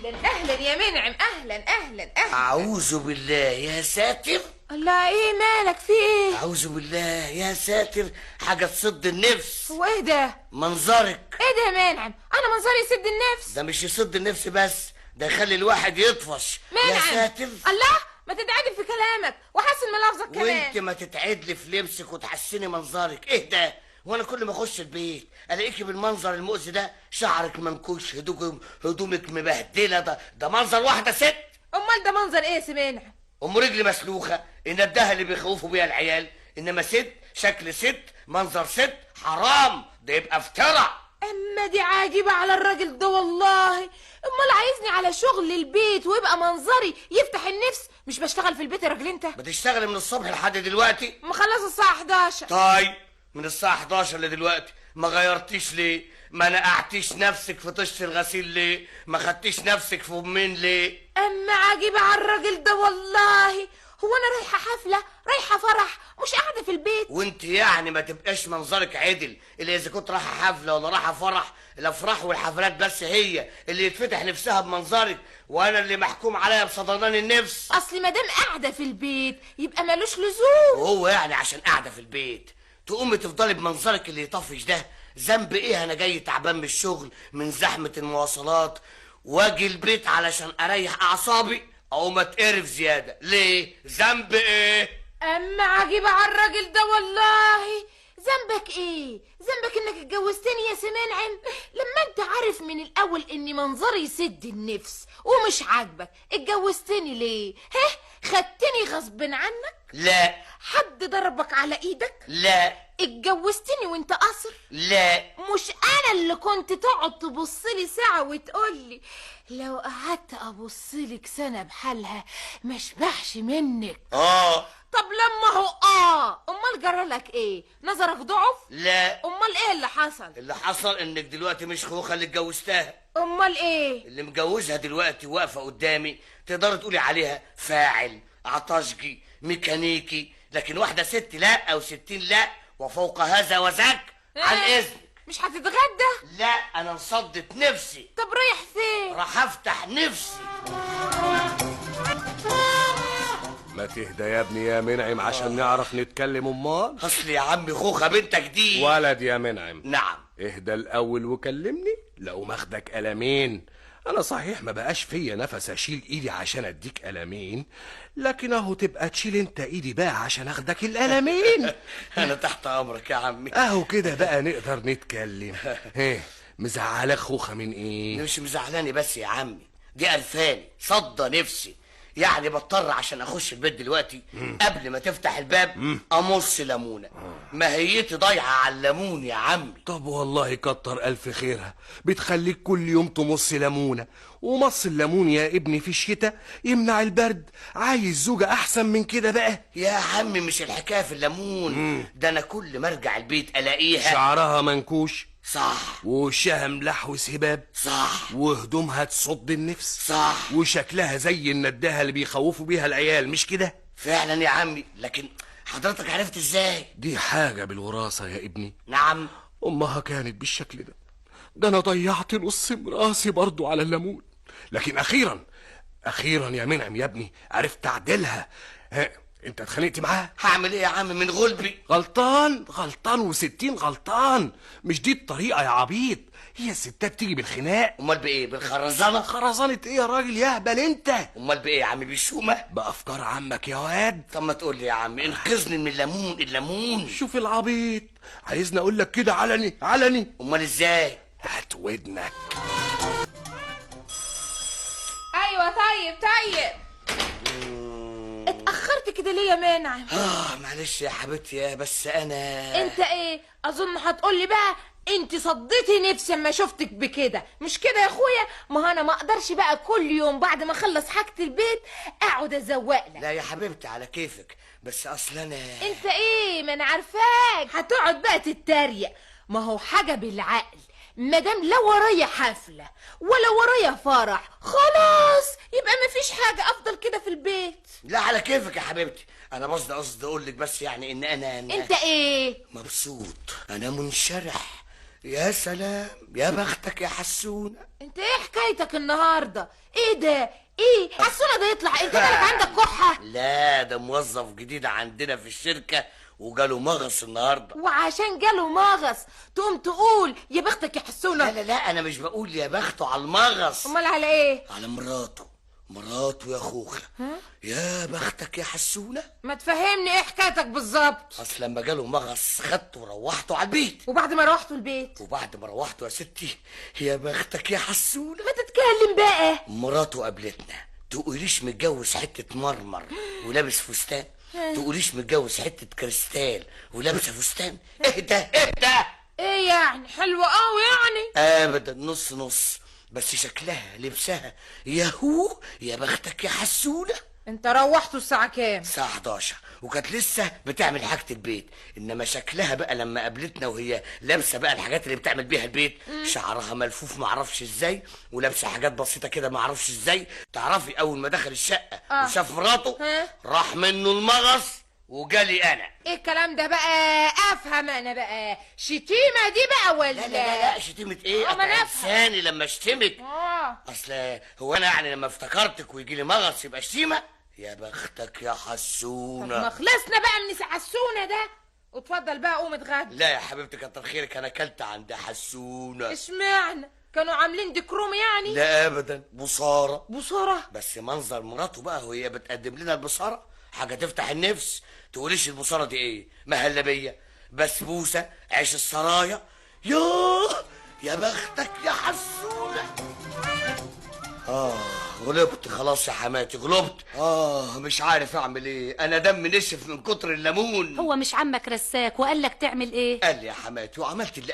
اهلا يا منعم، اهلا. اعوذ بالله يا ساتر. الله، ايه مالك؟ في ايه؟ اعوذ بالله يا ساتر، حاجه تصد النفس. هو ايه ده؟ منظرك. ايه ده يا منعم؟ انا منظري يسد النفس؟ ده مش يصد النفس بس، ده يخلي الواحد يطفش. منعم، يا ساتر. الله، ما تتعدل في كلامك وحسن ملافظك كمان. وانت ما تتعدلي في لبسك وتحسني منظرك. ايه ده؟ وانا كل ما اخش البيت الاقيكي بالمنظر المؤذي ده، شعرك منكوش، هدومك مبهدله. ده منظر واحده ست. امال ده منظر ايه يا سي منعم؟ ام رجل مسلوخه، ان الدهه اللي بيخوفوا بيها العيال، انما ست، شكل ست، منظر ست، حرام، ده يبقى افتراء. اما دي عاجبه على الراجل ده والله. امال عايزني على شغل البيت ويبقى منظري يفتح النفس؟ مش بشتغل في البيت يا راجل انت؟ بتشتغلي من الصبح لحد دلوقتي؟ مخلص الساعه 11. طيب من الساعه 11 لدلوقتي ما غيرتيش ليه؟ ما نقعتيش نفسك في طش الغسيل ليه؟ ما خدتيش نفسك في امين ليه؟ اما عاجبه على الراجل ده والله. هو انا رايحه حفله، رايحه فرح، مش قاعده في البيت؟ وانت يعني ما تبقاش منظرك عدل الا اذا كنت رايحه حفله ولا رايحه فرح. الافراح والحفلات بس هي اللي يتفتح نفسها بمنظرك، وانا اللي محكوم عليا بصدران النفس. اصلي مادام قاعده في البيت يبقى ملوش لزوم. وهو يعني عشان قاعده في البيت تقومي تفضلي بمنظرك اللي يطفش ده؟ ذنب ايه؟ انا جاي تعبان من الشغل، من زحمه المواصلات، واجي البيت علشان اريح اعصابي اقوم اتقرف زياده ليه؟ ذنب ايه؟ اما عاجبه على الراجل ده والله. ذنبك ايه؟ ذنبك انك اتجوزتني يا سي منعم لما انت عارف من الاول اني منظري يسد النفس ومش عاجبك. اتجوزتني ليه؟ خدتني غصب عنك؟ لا. حد ضربك على ايدك؟ لا. اتجوزتني وانت قصر؟ لا. مش انا اللي كنت تقعد تبصلي ساعه وتقولي لو قعدت ابصلك سنه بحالها ما اشبعش منك؟ طب لما هو امال جرالك ايه؟ نظرك ضعف؟ لا. امال ايه اللي حصل؟ اللي حصل انك دلوقتي مش خوخه اللي اتجوزتها. امال ايه؟ اللي مجوزها دلوقتي واقفه قدامي تقدر تقولي عليها فاعل، عطشجي، ميكانيكي، لكن واحده ست لا، او 60 لا، وفوق هذا وذاك. عن اذنك. مش هتتغدى؟ لا، انا انصدت نفسي. طب رايح فين؟ راح افتح نفسي. ما تهدى يا ابني يا منعم عشان نعرف نتكلم. امال اصل يا عمي خوخه بنتك دي. ولد يا منعم. نعم. اهدى الاول وكلمني، لو ماخدك قلمين. انا صحيح ما بقاش فيا نفس اشيل ايدي عشان اديك قلمين، لكن اهو تبقى تشيل انت ايدي بقى عشان اخدك القلمين. انا تحت امرك يا عمي. اهو كده بقى نقدر نتكلم. مزعلك خوخه من ايه؟ مش مزعلاني بس يا عمي، دي قرفاني صدى نفسي، يعني بضطر عشان اخش البيت دلوقتي قبل ما تفتح الباب امص ليمونه. ماهيتي ضايعه على الليمون يا عمي. طب والله كتر الف خيرها، بتخليك كل يوم تمص ليمونه. ومص الليمون يا ابني في الشتاء يمنع البرد. عايز زوجة احسن من كده بقى؟ يا عمي مش الحكايه في الليمون، ده انا كل ما ارجع البيت الاقيها شعرها منكوش. صح. ووشها ملحوس هباب. صح. وهدومها تصد النفس. صح. وشكلها زي النداهه اللي بيخوفوا بيها العيال، مش كده؟ فعلا يا عمي، لكن حضرتك عرفت ازاي؟ دي حاجه بالوراثه يا ابني. نعم. امها كانت بالشكل ده انا ضيعت نص راسي برضو على الليمون، لكن اخيرا يا منعم يا ابني عرفت اعدلها. انت اتخانقت معاها؟ هعمل ايه يا عم من غلبي؟ غلطان و60 غلطان. مش دي الطريقه يا عبيط، هي الستات تيجي بالخناق. امال بايه؟ بالخرزانه؟ خرزانه ايه يا راجل يا اهبل انت؟ امال بايه يا عم؟ بالشومه؟ بافكار عمك يا واد. طب ما تقول لي يا عم، انقذني من الليمون. شوف العبيط، عايزني اقول لك كده علني؟ امال ازاي؟ هات ودنك. ايوه طيب. اتأخرت كده ليه يا منعم؟ معلش يا حبيبتي، بس انا انت ايه؟ اظن هتقولي بقى انت صديتي نفسي اما شفتك بكده، مش كده يا اخويا؟ ما انا ما اقدرش بقى كل يوم بعد ما اخلص حاجة البيت اقعد ازوق لك. لا يا حبيبتي على كيفك، بس اصل انا انت ايه؟ ما انا عارفاك هتقعد بقى تتريق. ما هو حاجة بالعقل، مادام لا ورايا حفلة ولا ورايا فرح خلاص يبقى مفيش حاجة افضل كده في البيت. لا على كيفك يا حبيبتي، انا قصدي اقول لك بس يعني ان انا انت ايه؟ مبسوط، انا منشرح يا سلام، يا بختك يا حسونة. انت ايه حكايتك النهارده؟ ايه ده؟ ايه حسونه ده يطلع؟ انت مالك عندك كحه؟ لا، ده موظف جديد عندنا في الشركة وجاله مغص النهارده. وعشان جاله مغص تقوم تقول يا بختك يا لا حسونه؟ لا لا، انا مش بقول يا بخته على المغص، امال على ايه؟ على مراته يا خوخة. يا بختك يا حسونة. ما تفهمني ايه حكايتك بالظبط. اصل لما جاله مغص خدته وروحته على البيت، وبعد ما روحتوا البيت وبعد ما روحته يا ستي، يا بختك يا حسونة، ما تتكلم بقى. مراته قابلتنا. تقوليش متجوز حتة مرمر ولابس فستان؟ تقوليش متجوز حتة كريستال ولابسة فستان؟ اهدى اهدى. ايه يعني حلوه قوي يعني؟ ابدا، نص نص، بس شكلها لبسها ياهو. يا بختك يا حسونة. انت روحتوا الساعه كام؟ الساعة 11 وكانت لسه بتعمل حاجة البيت، انما شكلها بقى لما قابلتنا وهي لابسة بقى الحاجات اللي بتعمل بيها البيت. شعرها ملفوف معرفش ازاي، ولابسة حاجات بسيطة كده معرفش ازاي. تعرفي اول ما دخل الشقة وشاف مراته راح منه المغص وجالي انا. ايه الكلام ده بقى؟ افهم انا بقى، شتيمه دي بقى ولا؟ لا لا لا لا، شتيمة ايه؟ ما أنا قطع أفهم. لساني لما اشتمك. اه اصل هو انا يعني لما افتكرتك ويجي لي مغص يبقى شتيمة؟ يا بختك يا حسونة. ما خلصنا بقى من حسونه ده، واتفضل بقى قوم اتغدى. لا يا حبيبتي، كتر خيرك، انا اكلت عند حسونة. اشمعنى؟ كانوا عاملين ديكروم يعني؟ لا ابدا، بصارة. بصورة؟ بس منظر مراته بقى وهي بتقدم لنا البصارة حاجة تفتح النفس. تقوليش البصارة دي ايه؟ مهلبية، بسبوسة، عيش السرايا. يا بختك يا حسونة. غلبت خلاص يا حماتي، غلبت. مش عارف اعمل ايه، انا دمي نشف من كتر الليمون. هو مش عمك رساك وقال لك تعمل ايه؟ قال لي يا حماتي وعملت اللي قال